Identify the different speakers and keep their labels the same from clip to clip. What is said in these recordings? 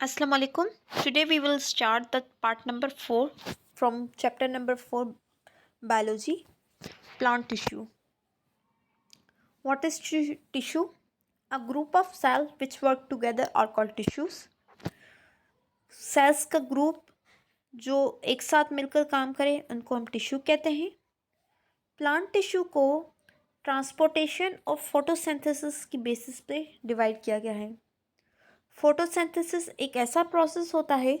Speaker 1: Assalamu alaikum. Today we will start the part number 4 from chapter number 4 biology, plant tissue. What is tissue? A group of cells which work together are called tissues. Cells का group जो एक साथ मिलकर काम करे उनको हम tissue कहते हैं. प्लांट टिश्यू को ट्रांसपोर्टेशन और फोटोसिंथेसिस की बेसिस पे डिवाइड किया गया है. फोटोसिंथेसिस एक ऐसा प्रोसेस होता है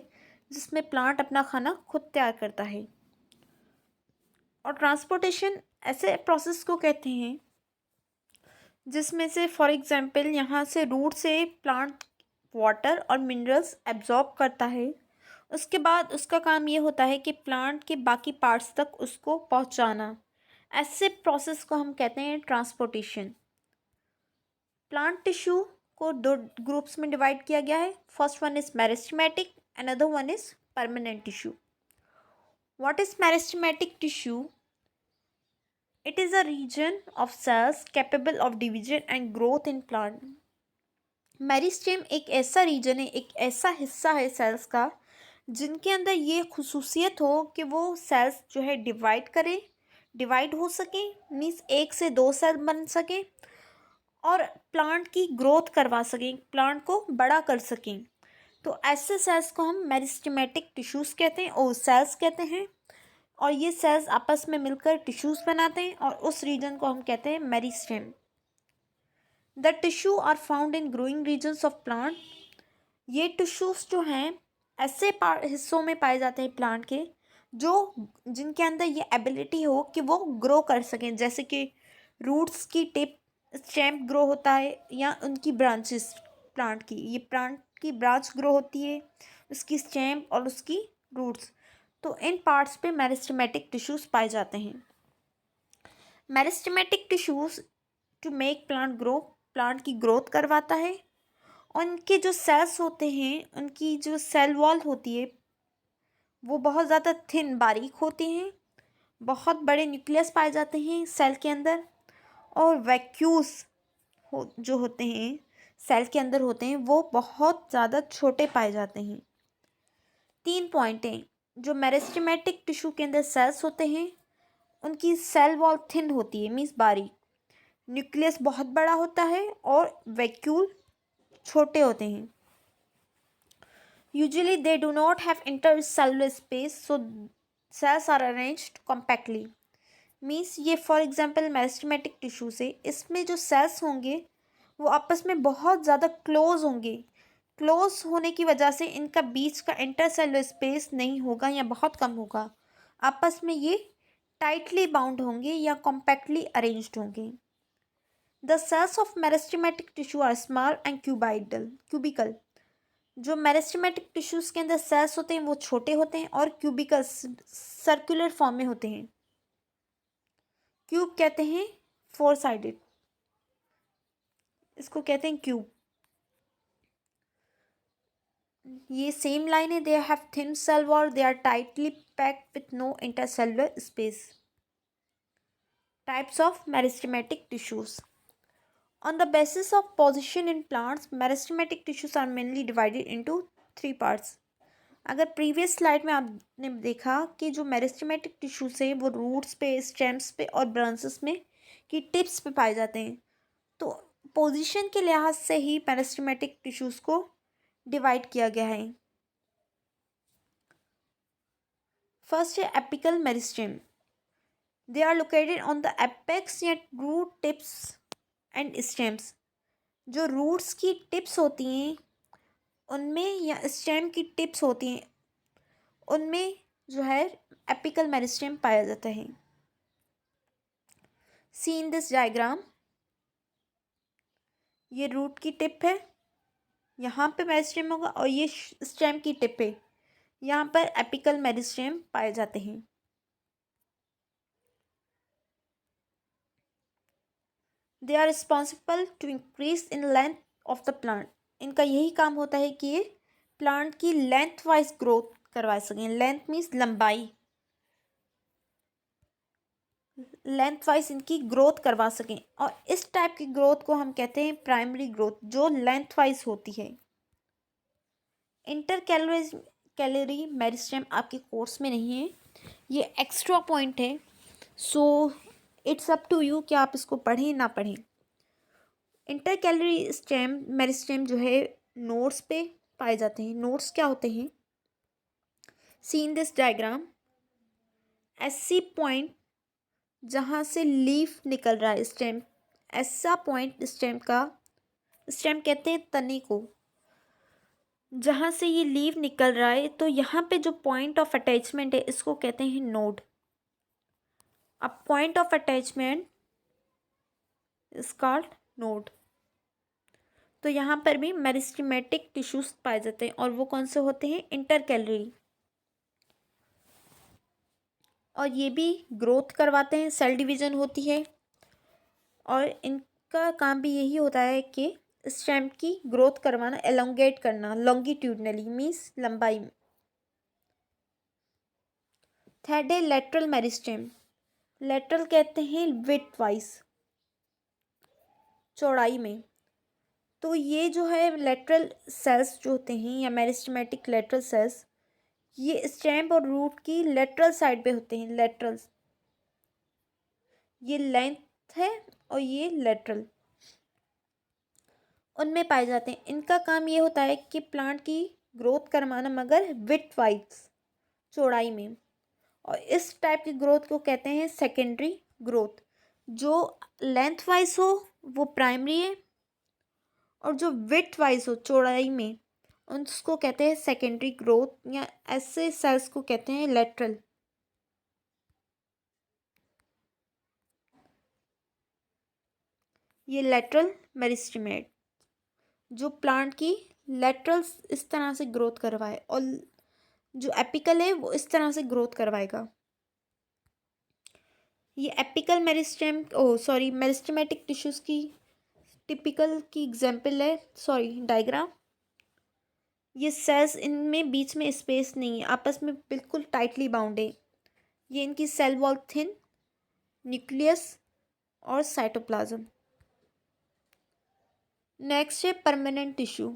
Speaker 1: जिसमें प्लांट अपना खाना खुद तैयार करता है, और ट्रांसपोर्टेशन ऐसे प्रोसेस को कहते हैं जिसमें से फॉर एग्जांपल यहाँ से रूट से प्लांट वाटर और मिनरल्स एब्जॉर्ब करता है. उसके बाद उसका काम ये होता है कि प्लांट के बाकी पार्ट्स तक उसको पहुँचाना. ऐसे प्रोसेस को हम कहते हैं ट्रांसपोर्टेशन. प्लांट टिश्यू को दो ग्रुप्स में डिवाइड किया गया है. First one is meristematic, another one is permanent tissue. What is meristematic tissue? It is a region of cells capable of division and growth in plant. Meristem एक ऐसा reason है, एक ऐसा हिस्सा है सेल्स का जिनके अंदर ये खुसूसियत हो कि वो सेल्स जो है डिवाइड हो सके, मीन्स एक से दो सेल बन सके और प्लांट की ग्रोथ करवा सकें, प्लांट को बड़ा कर सकें. तो ऐसे सेल्स को हम मेरिस्टेमेटिक टिश्यूज़ कहते हैं और सेल्स कहते हैं. और ये सेल्स आपस में मिलकर टिश्यूज़ बनाते हैं और उस रीजन को हम कहते हैं meristem. The tissue are found in growing regions of plant. ये टिश्यूज़ जो हैं ऐसे हिस्सों में पाए जाते हैं प्लांट के जो जिनके अंदर ये एबिलिटी हो कि वो ग्रो कर सकें, जैसे कि रूट्स की टिप, स्टेम ग्रो होता है, या उनकी ब्रांचेस. प्लांट की ये प्लांट की ब्रांच ग्रो होती है, उसकी स्टेम और उसकी रूट्स. तो इन पार्ट्स पे मेरिस्टेमेटिक टिश्यूज़ पाए जाते हैं. Meristematic tissues to make plant grow, plant की ग्रोथ करवाता है. उनके जो सेल्स होते हैं, उनकी जो सेल वॉल होती है वो बहुत ज़्यादा थिन, बारीक होती हैं. बहुत बड़े न्यूक्लियस पाए जाते हैं सेल के अंदर. और वैक्यूल्स जो होते हैं सेल के अंदर होते हैं वो बहुत ज़्यादा छोटे पाए जाते हैं. 3 पॉइंट हैं. जो मेरिस्टेमेटिक टिश्यू के अंदर सेल्स होते हैं उनकी सेल वॉल थिन होती है, मीन्स बारीक. न्यूक्लियस बहुत बड़ा होता है और वैक्यूल छोटे होते हैं. Usually they do not have intercellular space, so cells are arranged compactly. Means ये फॉर एग्जांपल मेरिस्टेमेटिक टिश्यू से इसमें जो सेल्स होंगे वो आपस में बहुत ज़्यादा क्लोज होंगे. क्लोज होने की वजह से इनका बीच का इंटरसेलुलर स्पेस नहीं होगा या बहुत कम होगा. आपस में ये टाइटली बाउंड होंगे या कॉम्पैक्टली अरेंज्ड होंगे. The cells of meristematic tissue are small and cubical. जो मेरिस्टेमेटिक टिश्यूज़ के अंदर सेल्स होते हैं वो छोटे होते हैं और क्यूबिकल, सर्कुलर फॉर्म में होते हैं. क्यूब कहते हैं 4 साइडेड, इसको कहते हैं क्यूब. ये सेम लाइन है. They have thin cell wall, they are tightly packed with no intercellular space. Types of meristematic tissues. On the basis of position in plants, meristematic tissues are mainly divided into 3 parts. अगर previous slide में आपने देखा कि जो meristematic tissues है वो roots पे, stems पे और ब्रांचेस में की टिप्स पे पाए जाते हैं. तो पोजीशन के लिहाज से ही मेरिस्टेमेटिक टिश्यूज को डिवाइड किया गया है. फर्स्ट है apical meristem. They are located on the apex या रूट टिप्स एंड स्टेम्स. जो रूट्स की टिप्स होती हैं उनमें या स्टेम की टिप्स होती हैं उनमें जो है एपिकल मेरिस्टेम पाया जाता है. सी इन दिस डायग्राम, ये रूट की टिप है, यहाँ पे मेरिस्टेम होगा, और ये स्टेम की टिप है, यहाँ पर एपिकल मेरिस्टेम पाए जाते हैं. They are responsible to increase in length of the plant. इनका यही काम होता है कि ये प्लांट की लेंथ वाइज ग्रोथ करवा सकें. लेंथ मीन्स लंबाई, लेंथ वाइज इनकी ग्रोथ करवा सकें. और इस टाइप की ग्रोथ को हम कहते हैं प्राइमरी ग्रोथ, जो लेंथ वाइज होती है. इंटर कैलोरी मेरिस्टेम आपके कोर्स में नहीं है, ये एक्स्ट्रा पॉइंट है। So it's up to you कि आप इसको पढ़ें ना पढ़ें। इंटर कैलोरी स्टेम मेरिस्टेम जो है नोड्स पे पाए जाते हैं। नोड्स क्या होते हैं? सी इन दिस डायग्राम, ऐसी पॉइंट जहाँ से लीफ निकल रहा है, स्टेम, ऐसा पॉइंट स्टेम का, स्टेम कहते हैं तने को, जहाँ से ये लीफ निकल रहा है, तो यहाँ पे जो पॉइंट ऑफ अटैचमेंट है इसको कहते हैं नोड। अब point of attachment is called node. तो यहाँ पर भी मेरिस्टेमेटिक टिश्यूज पाए जाते हैं, और वो कौन से होते हैं? Inter calorie. और ये भी ग्रोथ करवाते हैं, सेल डिवीजन होती है, और इनका काम भी यही होता है कि स्टेम की ग्रोथ करवाना, एलोंगेट करना, लॉन्गिट्यूडनली मीन्स लंबाई में। थर्ड है लेटरल मेरिस्टेम। लेटरल कहते हैं विड्थ वाइज, चौड़ाई में। तो ये जो है लेटरल सेल्स जो होते हैं, या मेरिस्टेमेटिक लेटरल सेल्स, ये स्टेम और रूट की लेटरल साइड पे होते हैं। लेटरल, ये लेंथ है और ये लेटरल, उनमें पाए जाते हैं। इनका काम ये होता है कि प्लांट की ग्रोथ करवाना, मगर विड्थ वाइज, चौड़ाई में। और इस टाइप की ग्रोथ को कहते हैं सेकेंडरी ग्रोथ। जो लेंथ वाइज हो वो प्राइमरी है, और जो विड्थ वाइज हो, चौड़ाई में, उसको कहते हैं सेकेंडरी ग्रोथ, या ऐसे सेल्स को कहते हैं लेटरल। ये लेटरल मेरिस्टेमेट जो प्लांट की लेटरल इस तरह से ग्रोथ करवाए, और जो एपिकल है वो इस तरह से ग्रोथ करवाएगा। ये एपिकल मेरिस्टेम मेरिस्टेमेटिक टिश्यूज की टिपिकल की एग्जाम्पल है, डायग्राम। ये सेल्स, इनमें बीच में स्पेस नहीं है, आपस में बिल्कुल टाइटली बाउंड है। ये इनकी सेल वॉल थिन, न्यूक्लियस और साइटोप्लाज्म। नेक्स्ट है permanent tissue.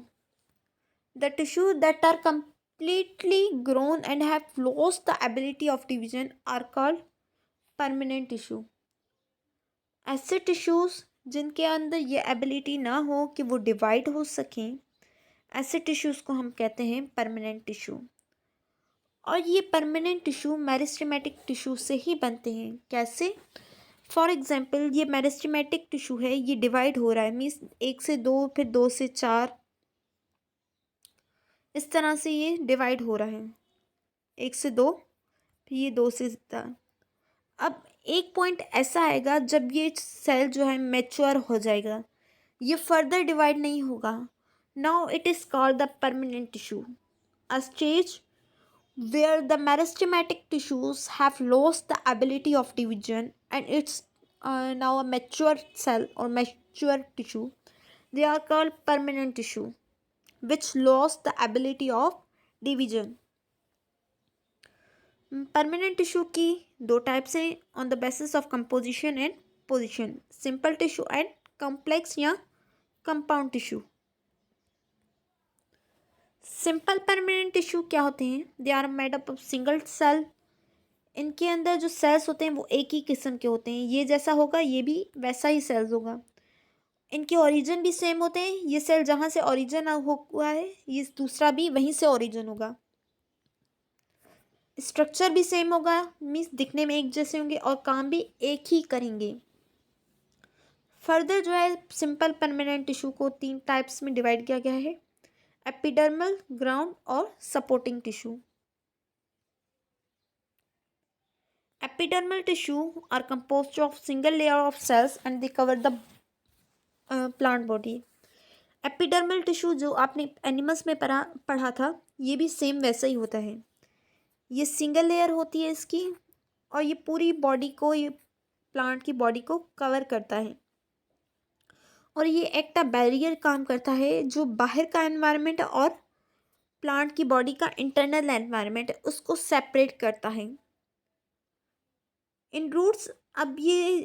Speaker 1: The tissue that are completely grown and have lost the ability of division are called permanent tissue। ऐसे टिश्यूज जिनके अंदर ये एबिलिटी ना हो कि वो डिवाइड हो सकें, ऐसे टिश्यूज को हम कहते हैं परमानेंट टिश्यू। और ये परमानेंट टिश्यू मेरिस्टेमेटिक टिश्यू से ही बनते हैं। कैसे? फॉर एग्जाम्पल, ये मेरिस्टेमेटिक टिश्यू है, ये डिवाइड हो रहा है, मीन्स 1 से 2, फिर 2 से 4, इस तरह से ये डिवाइड हो रहा है। 1 से 2, फिर ये 2 से 4। अब एक पॉइंट ऐसा आएगा जब ये सेल जो है मैच्योर हो जाएगा, ये फर्दर डिवाइड नहीं होगा। Now it is called the permanent tissue. A stage where the meristematic tissues have lost the ability of division, and it's now a mature cell or mature tissue. They are called permanent tissue, which lost the ability of division. Permanent tissue की दो types हैं on the basis of composition and position, simple tissue and complex या compound tissue. Simple permanent tissue क्या होते हैं? They are made up of single cell. इनके अंदर जो सेल्स होते हैं वो एक ही किस्म के होते हैं, ये जैसा होगा ये भी वैसा ही सेल्स होगा। इनके ओरिजिन भी सेम होते हैं, ये सेल जहाँ से ओरिजिन हुआ है ये दूसरा भी वहीं से ओरिजिन होगा। स्ट्रक्चर भी सेम होगा, मीन्स दिखने में एक जैसे होंगे, और काम भी एक ही करेंगे। फर्दर जो है सिंपल परमानेंट टिश्यू को 3 टाइप्स में डिवाइड किया गया है: एपिडर्मल, ग्राउंड और supporting tissue. Epidermal tissue are composed of single layer of cells and they cover the plant body। Epidermal tissue जो आपने एनिमल्स में पढ़ा था, ये भी सेम वैसा ही होता है। ये सिंगल लेयर होती है इसकी, और ये पूरी बॉडी को, ये प्लांट की बॉडी को कवर करता है। और ये एक बैरियर काम करता है, जो बाहर का एनवायरनमेंट और प्लांट की बॉडी का इंटरनल एनवायरनमेंट है उसको सेपरेट करता है। इन रूट्स, अब ये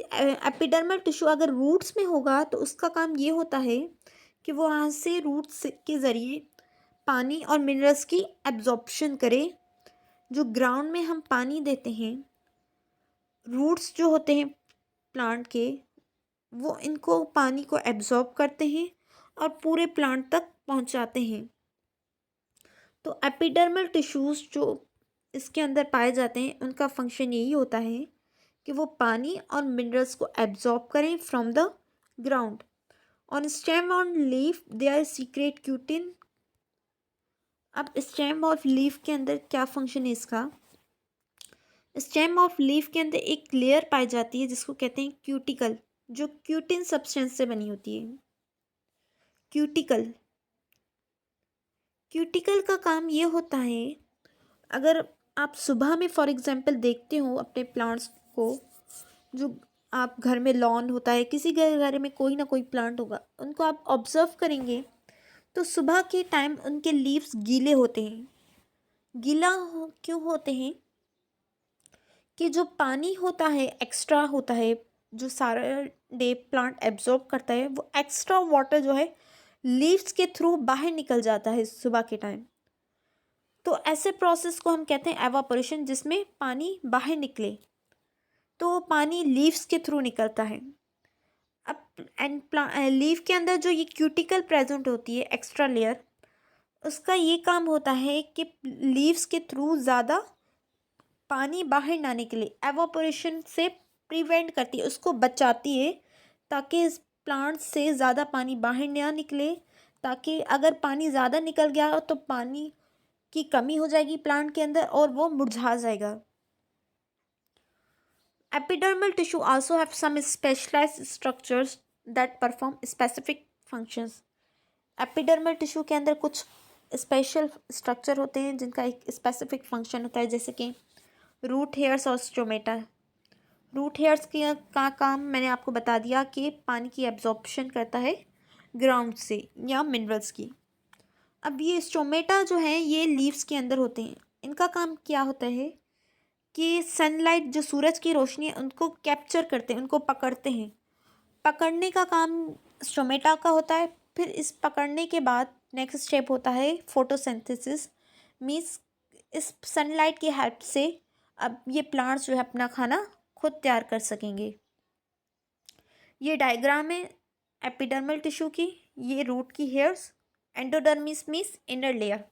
Speaker 1: एपिडर्मल टिश्यू अगर रूट्स में होगा तो उसका काम ये होता है कि वो वहाँ से रूट्स के ज़रिए पानी और मिनरल्स की एब्जॉर्प्शन करे। जो ग्राउंड में हम पानी देते हैं, रूट्स जो होते हैं प्लांट के, वो इनको पानी को एब्जॉर्ब करते हैं और पूरे प्लांट तक पहुंचाते हैं। तो एपिडर्मल टिश्यूज़ जो इसके अंदर पाए जाते हैं, उनका फंक्शन यही होता है कि वो पानी और मिनरल्स को एब्जॉर्ब करें from the ground. On stem on leaf they are secrete cutin. अब स्टेम ऑफ लीफ के अंदर क्या फंक्शन है इसका? स्टेम ऑफ लीफ के अंदर एक लेयर पाई जाती है जिसको कहते हैं क्यूटिकल, जो क्यूटिन सब्सटेंस से बनी होती है। क्यूटिकल क्यूटिकल का काम ये होता है, अगर आप सुबह में फॉर एग्जांपल देखते हो अपने प्लांट्स को, जो आप घर में लॉन होता है, किसी घर में कोई ना कोई प्लांट होगा, उनको आप ऑब्जर्व करेंगे तो सुबह के टाइम उनके लीव्स गीले होते हैं। क्यों होते हैं? कि जो पानी होता है एक्स्ट्रा होता है, जो सारा डे प्लांट एब्जॉर्ब करता है, वो एक्स्ट्रा वाटर जो है लीव्स के थ्रू बाहर निकल जाता है सुबह के टाइम। तो ऐसे प्रोसेस को हम कहते हैं एवापोरेशन, जिसमें पानी बाहर निकले। तो पानी लीव्स के थ्रू निकलता है। अब लीफ के अंदर जो ये क्यूटिकल प्रेजेंट होती है, एक्स्ट्रा लेयर, उसका ये काम होता है कि लीव्स के थ्रू ज़्यादा पानी बाहर ना निकले, एवापोरेशन से प्रिवेंट करती है, उसको बचाती है, ताकि इस प्लांट से ज़्यादा पानी बाहर ना निकले। ताकि अगर पानी ज़्यादा निकल गया तो पानी की कमी हो जाएगी प्लांट के अंदर और वो मुरझा जाएगा। Epidermal tissue also have some specialized structures that perform specific functions. Epidermal tissue के अंदर कुछ स्पेशल स्ट्रक्चर होते हैं जिनका एक स्पेसिफिक फंक्शन होता है, जैसे कि रूट हेयर्स और स्टोमेटा। रूट हेयर्स का काम मैंने आपको बता दिया कि पानी की एब्जॉर्प्शन करता है ग्राउंड से या मिनरल्स की। अब ये स्टोमेटा जो है ये लीव्स के अंदर होते हैं। इनका काम क्या होता है कि सनलाइट, जो सूरज की रोशनी है, उनको कैप्चर करते हैं, उनको पकड़ते हैं। पकड़ने का काम स्टोमेटा का होता है। फिर इस पकड़ने के बाद नेक्स्ट स्टेप होता है फोटोसिंथेसिस। मीन्स इस सनलाइट की हेल्प से अब ये प्लांट्स जो है अपना खाना खुद तैयार कर सकेंगे। ये डायग्राम है एपिडर्मल टिश्यू की। ये रूट की hairs, endodermis means inner layer,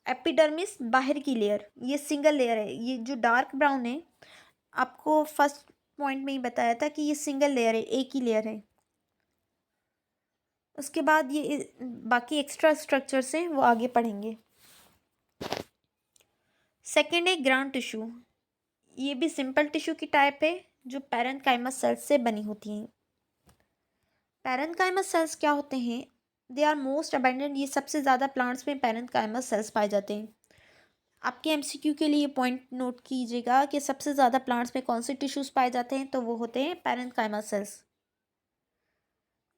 Speaker 1: epidermis बाहर की लेयर, ये सिंगल लेयर है। ये जो डार्क ब्राउन है, आपको फर्स्ट पॉइंट में ही बताया था कि ये सिंगल लेयर है, एक ही लेयर है। उसके बाद ये बाकी एक्स्ट्रा स्ट्रक्चर्स हैं वो आगे पढ़ेंगे। सेकेंड है ग्राउंड टिश्यू। ये भी सिंपल टिश्यू की टाइप है जो पैरेन्काइमस सेल्स से बनी होती हैं। पैरेन्काइमस सेल्स क्या होते हैं? They are most abundant. ये सबसे ज़्यादा प्लांट्स में पैरेन्काइमस सेल्स पाए जाते हैं। आपके एमसीक्यू के लिए पॉइंट नोट कीजिएगा कि सबसे ज़्यादा प्लांट्स में कौन से टिश्यूज़ पाए जाते हैं, तो वो होते हैं पैरेन्काइमस सेल्स।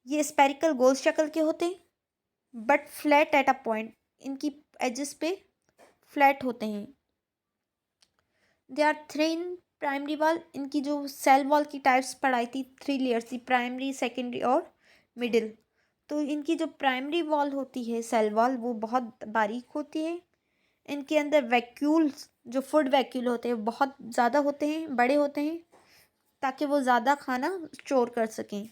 Speaker 1: ये स्पेरिकल गोल शक्ल के होते हैं but flat at a point. इनकी एजेस पे फ्लैट होते हैं। They are thin primary wall. इनकी जो सेल वॉल की टाइप्स पढ़ाई थी, 3 लेयर्स थी, प्राइमरी, सेकेंडरी और मिडिल। तो इनकी जो प्राइमरी वॉल होती है, सेल वॉल, वो बहुत बारीक होती है। इनके अंदर वैक्यूल्स, जो फूड वैक्यूल होते हैं, बहुत ज़्यादा होते हैं, बड़े होते हैं, ताकि वो ज़्यादा खाना स्टोर कर सकें।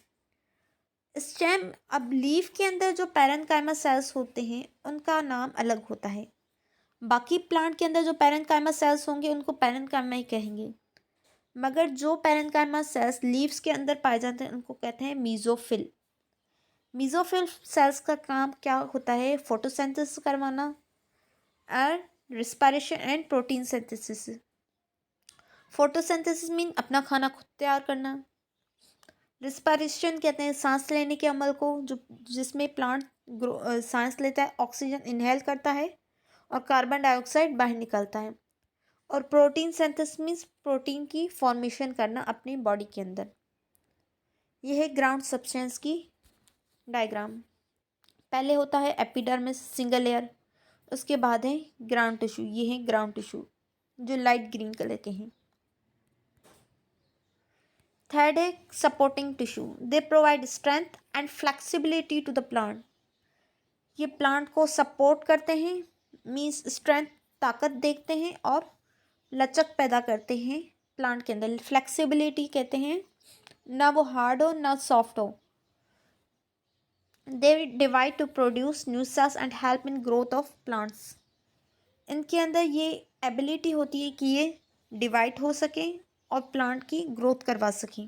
Speaker 1: स्टेम, अब लीफ के अंदर जो पैरेन्काइमा सेल्स होते हैं उनका नाम अलग होता है। बाकी प्लांट के अंदर जो पैरेन्काइमा सेल्स होंगे उनको पैरेन्काइमा ही कहेंगे, मगर जो पैरेन्काइमा सेल्स लीव्स के अंदर पाए जाते हैं उनको कहते हैं मीजोफिल। मीजोफिल सेल्स का काम क्या होता है? फोटोसिंथेसिस करवाना और respiration and protein synthesis. Photosynthesis mean अपना खाना खुद तैयार करना। रिस्पायरेशन कहते हैं सांस लेने के अमल को, जो जिसमें प्लांट सांस लेता है, ऑक्सीजन इनहेल करता है और कार्बन डाइऑक्साइड बाहर निकलता है। और प्रोटीन सिंथेसिस मीन्स प्रोटीन की फॉर्मेशन करना अपनी बॉडी के अंदर। यह है ग्राउंड सब्सटेंस की डायग्राम। पहले होता है एपिडर्मिस, सिंगल लेयर। उसके बाद है ग्राउंड टिश्यू। ये है ग्राउंड टिश्यू जो लाइट ग्रीन कलर के हैं। थर्ड है supporting tissue. They provide strength and flexibility to the plant. ये प्लांट को सपोर्ट करते हैं, मीन्स स्ट्रेंथ, ताकत देखते हैं और लचक पैदा करते हैं प्लांट के अंदर। फ्लेक्सिबिलिटी कहते हैं, ना वो हार्ड हो ना सॉफ्ट हो। They divide to produce new cells and help in growth of plants. इनके अंदर ये एबिलिटी होती है कि ये डिवाइड हो सकें और प्लांट की ग्रोथ करवा सकें।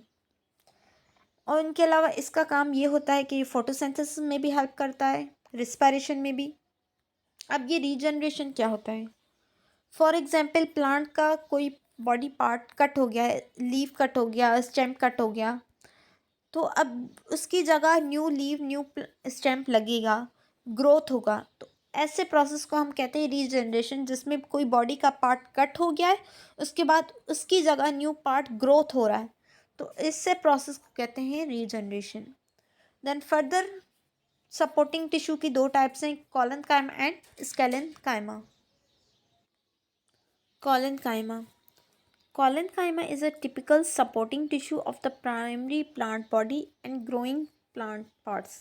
Speaker 1: और इनके अलावा इसका काम ये होता है कि फोटोसिंथेसिस में भी हेल्प करता है, रिस्पायरेशन में भी। अब ये रीजनरेशन क्या होता है? फॉर एग्जाम्पल प्लांट का कोई बॉडी पार्ट कट हो गया है, लीफ कट हो गया, स्टेम कट हो गया, तो अब उसकी जगह न्यू लीफ, न्यू स्टेम लगेगा, ग्रोथ होगा। तो ऐसे प्रोसेस को हम कहते हैं रीजनरेशन, जिसमें कोई बॉडी का पार्ट कट हो गया है, उसके बाद उसकी जगह न्यू पार्ट ग्रोथ हो रहा है, तो इससे प्रोसेस को कहते हैं regeneration. Then further supporting tissue की दो टाइप्स हैं, collenchyma and sclerenchyma. Collenchyma Collenchyma is a typical supporting tissue of the primary plant body and growing plant parts.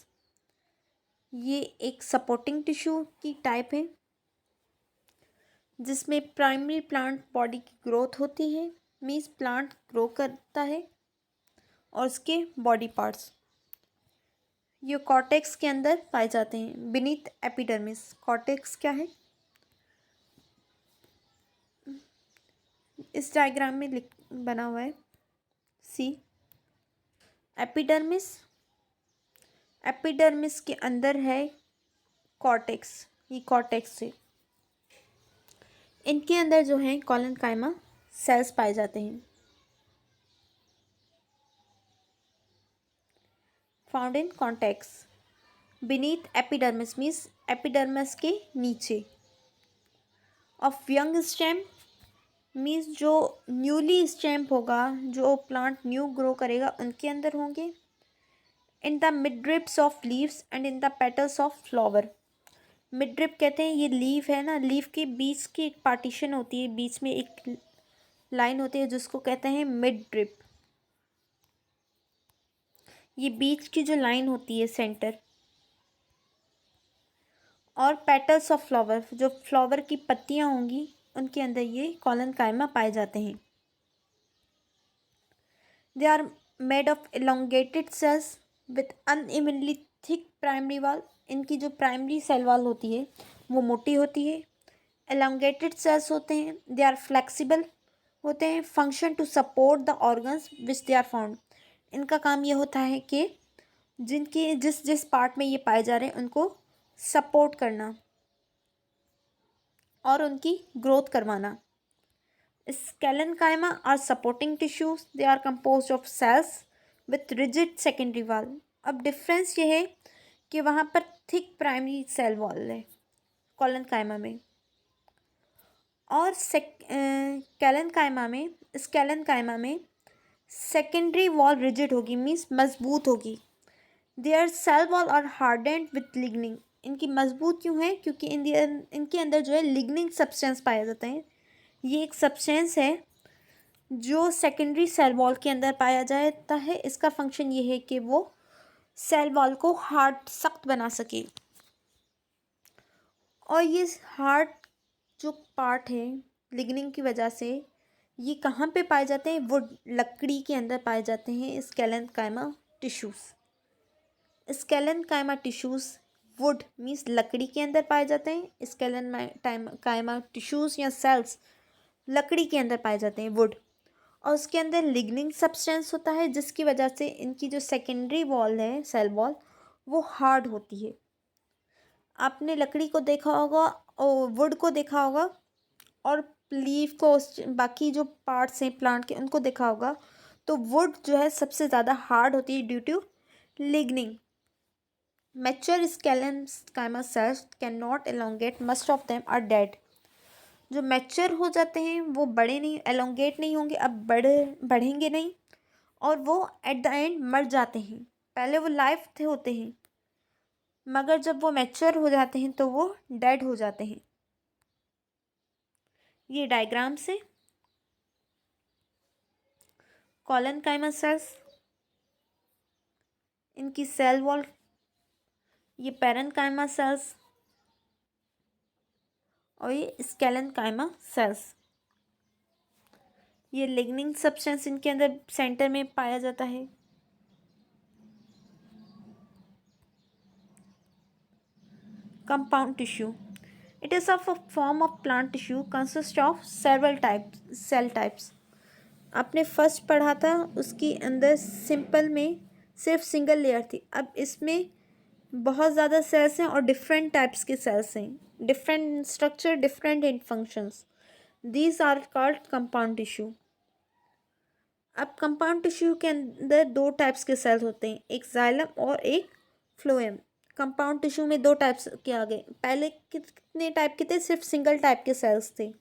Speaker 1: ये एक सपोर्टिंग टिश्यू की टाइप है जिसमें प्राइमरी प्लांट बॉडी की growth होती है, मीन्स प्लांट ग्रो करता है, और उसके बॉडी पार्ट्स ये कॉर्टेक्स के अंदर पाए जाते हैं, बीनीथ एपिडर्मिस। कॉर्टेक्स क्या है? इस डायग्राम में बना हुआ है, सी। एपिडर्मिस, एपिडर्मिस के अंदर है कॉर्टेक्स, ये कॉर्टेक्स से इनके अंदर जो है कॉलेनकाइमा सेल्स पाए जाते हैं। Found in cortex beneath epidermis, means epidermis के नीचे। ऑफ यंग स्टेम मीन्स जो न्यूली स्टेम होगा, जो प्लांट न्यू ग्रो करेगा, उनके अंदर होंगे। In the midribs of leaves and in the petals of flower. Midrib कहते हैं, ये लीफ है ना, लीफ के बीच की एक पार्टीशन होती है, बीच में एक लाइन होती है जिसको कहते हैं मिडरिप। ये बीच की जो लाइन होती है, सेंटर। और पेटल्स ऑफ फ्लावर, जो फ्लावर की पत्तियां होंगी, उनके अंदर ये कॉलेनकाइमा पाए जाते हैं। They are made of elongated cells with unevenly thick primary wall। इनकी जो प्राइमरी सेल वॉल होती है वो मोटी होती है, elongated cells होते हैं, दे आर फ्लेक्सिबल होते हैं, function to support the organs which they are found. इनका काम ये होता है कि जिनके जिस जिस पार्ट में ये पाए जा रहे हैं उनको सपोर्ट करना और उनकी ग्रोथ करवाना। Scalenchyma are supporting tissues. They are composed of cells with rigid secondary wall। अब डिफरेंस ये है कि वहाँ पर थिक प्राइमरी सेल वॉल है कॉलेनकाइमा में, और स्केलेनकाइमा में सेकेंडरी वॉल रिजिड होगी, मीन्स मजबूत होगी। Their cell wall are hardened with lignin. इनकी मजबूत क्यों है? क्योंकि इनके अंदर जो है लिग्निन सब्सटेंस पाया जाता है। ये एक सब्सटेंस है जो सेकेंडरी सेल वॉल के अंदर पाया जाता है। इसका फंक्शन ये है कि वो सेल वॉल को हार्ड, सख्त बना सके। और ये हार्ड जो पार्ट है लिग्निन की वजह से, ये कहाँ पे पाए जाते हैं? वुड, लकड़ी के अंदर पाए जाते हैं स्केलेनकाइमा टिश्यूज़। स्केलेनकाइमा टिश्यूज़ वुड मीन्स लकड़ी के अंदर पाए जाते हैं। स्केलेनकाइमा टिश्यूज़ या सेल्स लकड़ी के अंदर पाए जाते हैं, वुड। और उसके अंदर लिग्निन सब्सटेंस होता है जिसकी वजह से इनकी जो सेकेंडरी वॉल है, सेल वॉल, वो हार्ड होती है। आपने लकड़ी को देखा होगा और वुड को देखा होगा, और लीफ को, बाकी जो पार्ट्स हैं प्लांट के, उनको देखा होगा, तो वुड जो है सबसे ज़्यादा हार्ड होती है due to lignin. Mature sclerenchyma cells can not elongate, must of them are dead. जो मैच्योर हो जाते हैं वो बड़े नहीं, एलोंगेट नहीं होंगे, अब बढ़ेंगे नहीं, और वो एट द एंड मर जाते हैं। पहले वो लाइफ थे होते हैं, मगर जब वो मैच्योर हो जाते हैं तो वो डेड हो जाते हैं। ये डायग्राम से कॉलेनकाइमा सेल्स, इनकी सेल वॉल, ये पैरेन्काइमा सेल्स, और ये स्केलेनकाइमा सेल्स। ये लिग्निंग सब्सटेंस इनके अंदर सेंटर में पाया जाता है। Compound tissue, it is of a form of plant tissue consist of several types cell types। आपने फर्स्ट पढ़ा था उसकी अंदर सिंपल में सिर्फ सिंगल लेयर थी, अब इसमें बहुत ज़्यादा सेल्स हैं और डिफरेंट टाइप्स के सेल्स हैं, different structure, different in functions. These are called compound tissue. अब कंपाउंड टिश्यू के अंदर दो टाइप्स के सेल्स होते हैं, एक जाइलम और एक फ्लोएम। कंपाउंड टिश्यू में दो टाइप्स के आ गए, पहले कितने टाइप के थे, सिर्फ सिंगल टाइप के सेल्स थे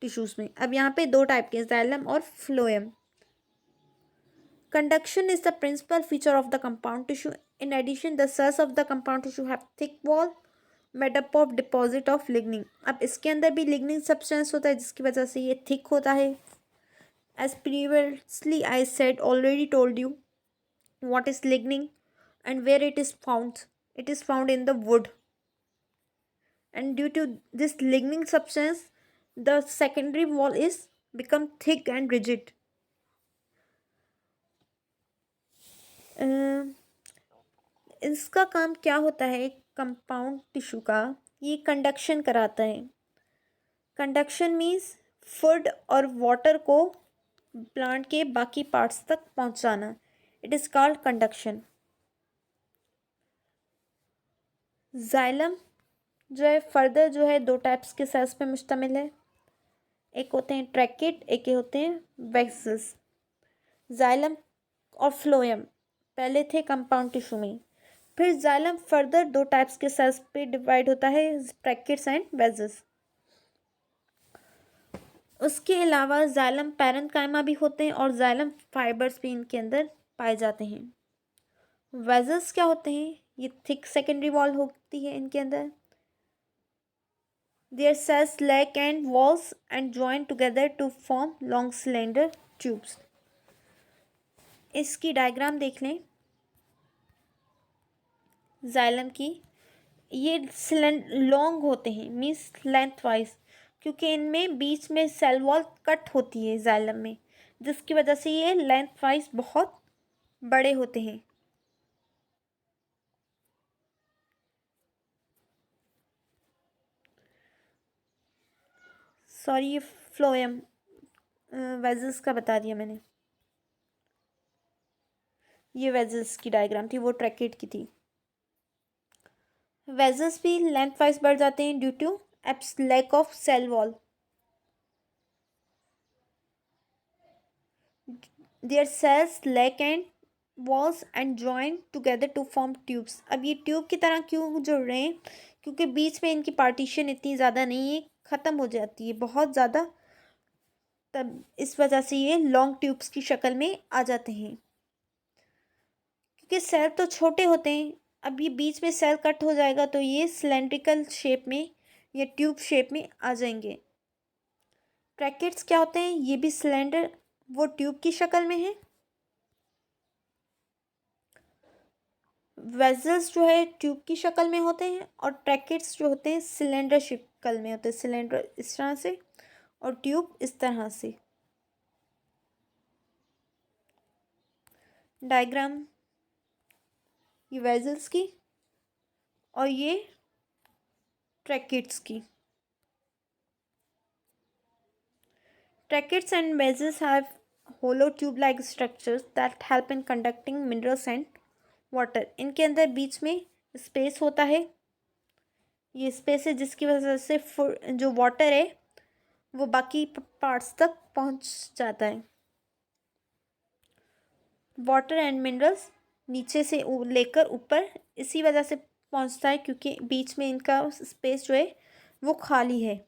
Speaker 1: टिश्यूज में, अब यहाँ पे दो टाइप के, जाइलम और phloem. Conduction is the principal feature of the compound tissue. In addition the cells of the compound tissue have thick wall made up of deposit of lignin. अब इसके अंदर भी लिग्निन सब्सटेंस होता है जिसकी वजह से ये थिक होता है। As previously I said, already told you what is lignin and where it is found. It is found in the wood. And due to this lignin substance, the secondary wall is become thick and rigid. इसका काम क्या होता है compound tissue का, ये conduction कराता है। Conduction means food और वाटर को प्लांट के बाकी पार्ट्स तक पहुंचाना, it is called conduction. Xylem जो है फर्दर जो है दो टाइप्स के सेल्स पे मुश्तमिल है, एक होते हैं ट्रैकेट, एक होते हैं वेक्सेस। जाइलम और फ्लोएम पहले थे कंपाउंड टिश्यू में, फिर जाइलम फर्दर दो टाइप्स के सेल्स पे डिवाइड होता है, ट्रैकेट्स एंड वेजेस। उसके अलावा जाइलम पैरेन्काइमा भी होते हैं और जाइलम फाइबर्स भी इनके अंदर पाए जाते हैं। वेजेस क्या होते हैं, ये थिक सेकेंडरी वॉल होती है इनके अंदर। Their cells lack and walls and join together to form long slender tubes। इसकी डायग्राम देख लें जाइलम की, ये लॉन्ग होते हैं मीन्स लेंथ वाइज, क्योंकि इनमें बीच में सेल वॉल कट होती है जाइलम में, जिसकी वजह से ये लेंथ वाइज बहुत बड़े होते हैं। सॉरी, ये फ्लोएम वेजल्स का बता दिया मैंने, ये वेजल्स की डायग्राम थी, वो ट्रैकेट की थी। वेजल्स भी लेंथ वाइज बढ़ जाते हैं due to lack of cell wall. Their cells lack end walls and join together to form tubes. अब ये ट्यूब की तरह क्यों जुड़ रहे हैं, क्योंकि बीच में इनकी पार्टीशन इतनी ज़्यादा नहीं है, ख़त्म हो जाती है बहुत ज़्यादा, तब इस वजह से ये लॉन्ग ट्यूब्स की शक्ल में आ जाते हैं। क्योंकि सेल तो छोटे होते हैं, अब ये बीच में सेल कट हो जाएगा तो ये सिलेंड्रिकल शेप में या ट्यूब शेप में आ जाएंगे। ट्रैकेट्स क्या होते हैं, ये भी सिलेंडर वो ट्यूब की शक्ल में है। वेजल्स जो है ट्यूब की शक्ल में होते हैं और ट्रैकेट्स जो होते हैं सिलेंडर शक्ल में होते हैं, सिलेंडर इस तरह से और ट्यूब इस तरह से। डायग्राम ये वेजल्स की और ये ट्रैकेट्स की। Tracheids and vessels have hollow tube-like structures that help in conducting minerals and water। इनके अंदर बीच में स्पेस होता है, ये स्पेस है जिसकी वजह से जो वाटर है वो बाकी पार्ट्स तक पहुंच जाता है। वाटर एंड मिनरल्स नीचे से लेकर ऊपर इसी वजह से पहुंचता है क्योंकि बीच में इनका स्पेस जो है वो खाली है।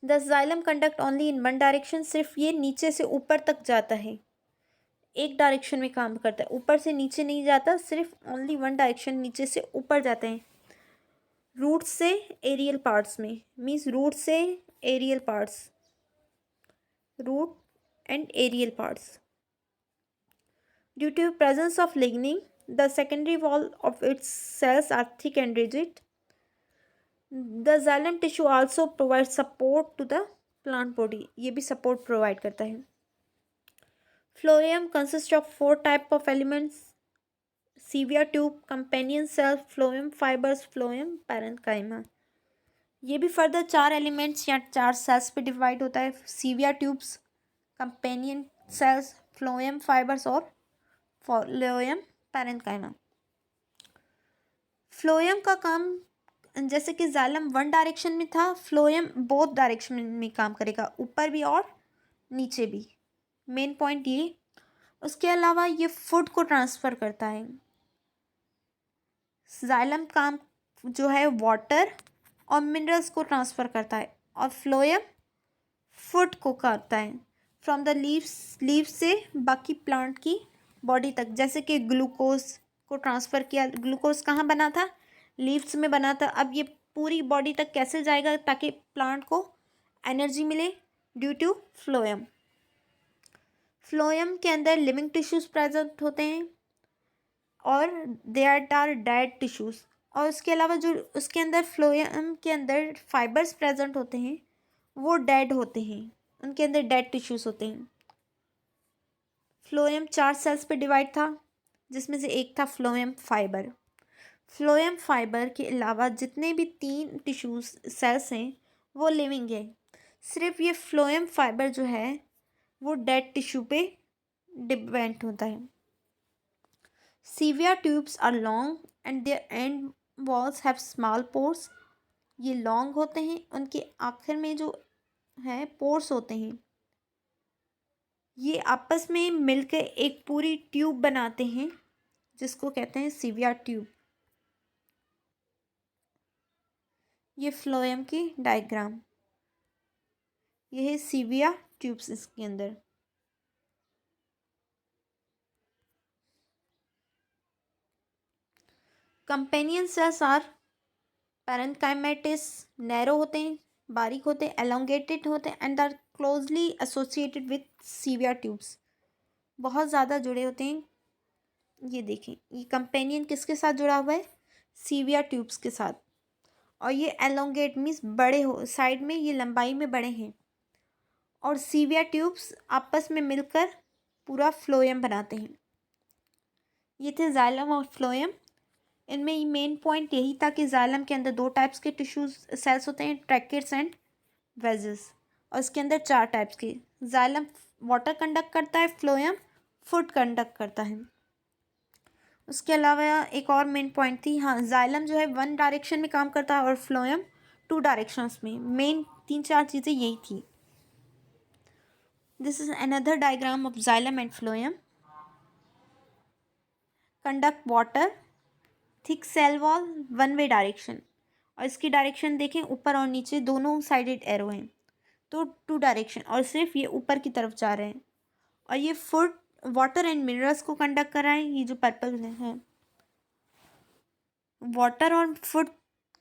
Speaker 1: The xylem conduct only in one direction, सिर्फ ये नीचे से ऊपर तक जाता है, एक डायरेक्शन में काम करता है, ऊपर से नीचे नहीं जाता, सिर्फ ओनली वन डायरेक्शन, नीचे से ऊपर जाते हैं। रूट से एरियल पार्ट्स में, मीन्स रूट से aerial parts, root and aerial parts. Due to presence of lignin the secondary wall of its cells are thick and rigid. The xylem tissue also provide support to the plant body, ये भी support provide करता है। Phloem consist of 4 type of elements, sieve tube, companion cell, phloem fibres, phloem parenchyma. ये भी further 4 elements या 4 sales पे divide होता है, sieve tubes, companion cells, phloem fibres और फ्लोएम पैरेन्काइमा। फ्लोएम का काम, जैसे कि जाइलम वन डायरेक्शन में था, फ्लोएम बोथ डायरेक्शन में काम करेगा, ऊपर भी और नीचे भी। मेन पॉइंट ये। उसके अलावा ये फूड को ट्रांसफ़र करता है। जाइलम काम जो है वाटर और मिनरल्स को ट्रांसफ़र करता है, और फ्लोएम फूड को करता है फ्रॉम द लीव्स से बाकी प्लांट की बॉडी तक। जैसे कि ग्लूकोज को ट्रांसफ़र किया, ग्लूकोज कहाँ बना था, लीव्स में बना था। अब ये पूरी बॉडी तक कैसे जाएगा ताकि प्लांट को एनर्जी मिले, ड्यू टू फ्लोएम। फ्लोएम के अंदर लिविंग टिश्यूज़ प्रेजेंट होते हैं और देयर आर डेड टिश्यूज़। और उसके अलावा जो उसके अंदर फ्लोएम के अंदर फाइबर्स प्रेजेंट होते हैं वो डेड होते हैं, उनके अंदर डेड टिश्यूज़ होते हैं। फ्लोएम 4 सेल्स पे डिवाइड था, जिसमें से एक था फ्लोएम फाइबर। फ्लोएम फाइबर के अलावा जितने भी 3 टिश्यूज सेल्स हैं वो लिविंग है। सिर्फ ये फ्लोएम फाइबर जो है वो डेड टिश्यू पे डिपेंड होता है। Sieve tubes are long and their end walls have small pores. ये लॉन्ग होते हैं, उनके आखिर में जो है पोर्स होते हैं, ये आपस में मिलकर एक पूरी ट्यूब बनाते हैं जिसको कहते हैं सीविया ट्यूब। ये फ्लोएम की डायग्राम, ये है सीविया ट्यूब्स इसके अंदर। Companion cells are parenchymatous, narrow होते हैं, बारीक होते हैं, एलोंगेटेड होते हैं and are closely associated with sieve tubes, बहुत ज़्यादा जुड़े होते हैं। ये देखें, ये कंपेनियन किसके साथ जुड़ा हुआ है, सीविया ट्यूब्स के साथ। और ये एलोंगेट मीन्स बड़े हो, साइड में ये लंबाई में बड़े हैं, और सीविया ट्यूब्स आपस में मिलकर पूरा फ्लोएम बनाते हैं। ये थे जाइलम और फ्लोएम। इनमें मेन पॉइंट यही था कि जाइलम के अंदर 2 टाइप्स के टिश्यूज सेल्स होते हैं, ट्रैकेट्स एंड वेजेस, और इसके अंदर 4 टाइप्स के। जाइलम वाटर कंडक्ट करता है, फ्लोएम फूड कंडक्ट करता है। उसके अलावा एक और मेन पॉइंट थी, हाँ, जाइलम जो है 1 डायरेक्शन में काम करता है और फ्लोएम 2 डायरेक्शंस में। मेन 3-4 चीज़ें यही थी। This is another diagram of xylem and phloem. Conduct water, thick cell wall, 1 way direction, और इसकी डायरेक्शन देखें ऊपर और नीचे दोनों साइडेड एरो हैं, तो 2 डायरेक्शन, और सिर्फ ये ऊपर की तरफ जा रहे हैं। और ये फूड, वाटर एंड मिनरल्स को कंडक्ट कर रहा है, ये जो पर्पल है। वाटर और फूड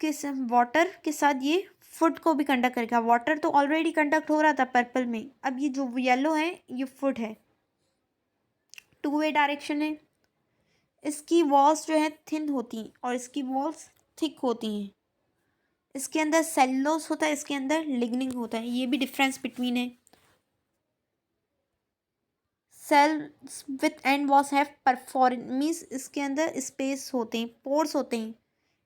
Speaker 1: के वाटर के साथ ये फूड को भी कंडक्ट करेगा। वाटर तो ऑलरेडी कंडक्ट हो रहा था पर्पल में, अब ये जो येलो है ये फूड है। 2 वे डायरेक्शन है। इसकी वॉल्स जो है थिन होती हैं और इसकी वॉल्स थिक होती हैं। इसके अंदर सेलुलोज होता है, इसके अंदर लिग्निन होता है, ये भी डिफरेंस बिटवीन है। Cells with end walls have perforated means इसके अंदर स्पेस होते हैं, पोर्स होते हैं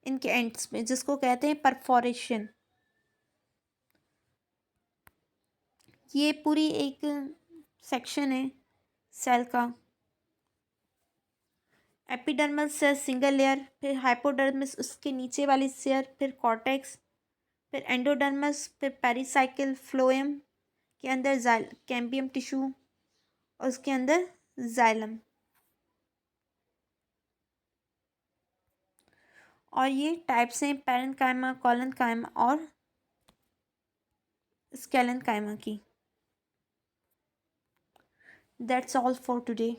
Speaker 1: इनके एंड्स में, जिसको कहते हैं परफोरेशन। ये पूरी एक सेक्शन है सेल का। एपिडर्मल सेल सिंगल लेयर, फिर हाइपोडर्मिस उसके नीचे वाली लेयर, फिर कॉर्टेक्स, फिर एंडोडर्मस, फिर पेरिसाइकिल, फ्लोएम के अंदर कैम्बियम टिश्यू और उसके अंदर जाइलम। और ये टाइप्स हैं पैरेन्काइमा, कोलेन्काइमा और स्केलेन्काइमा की। That's all for today.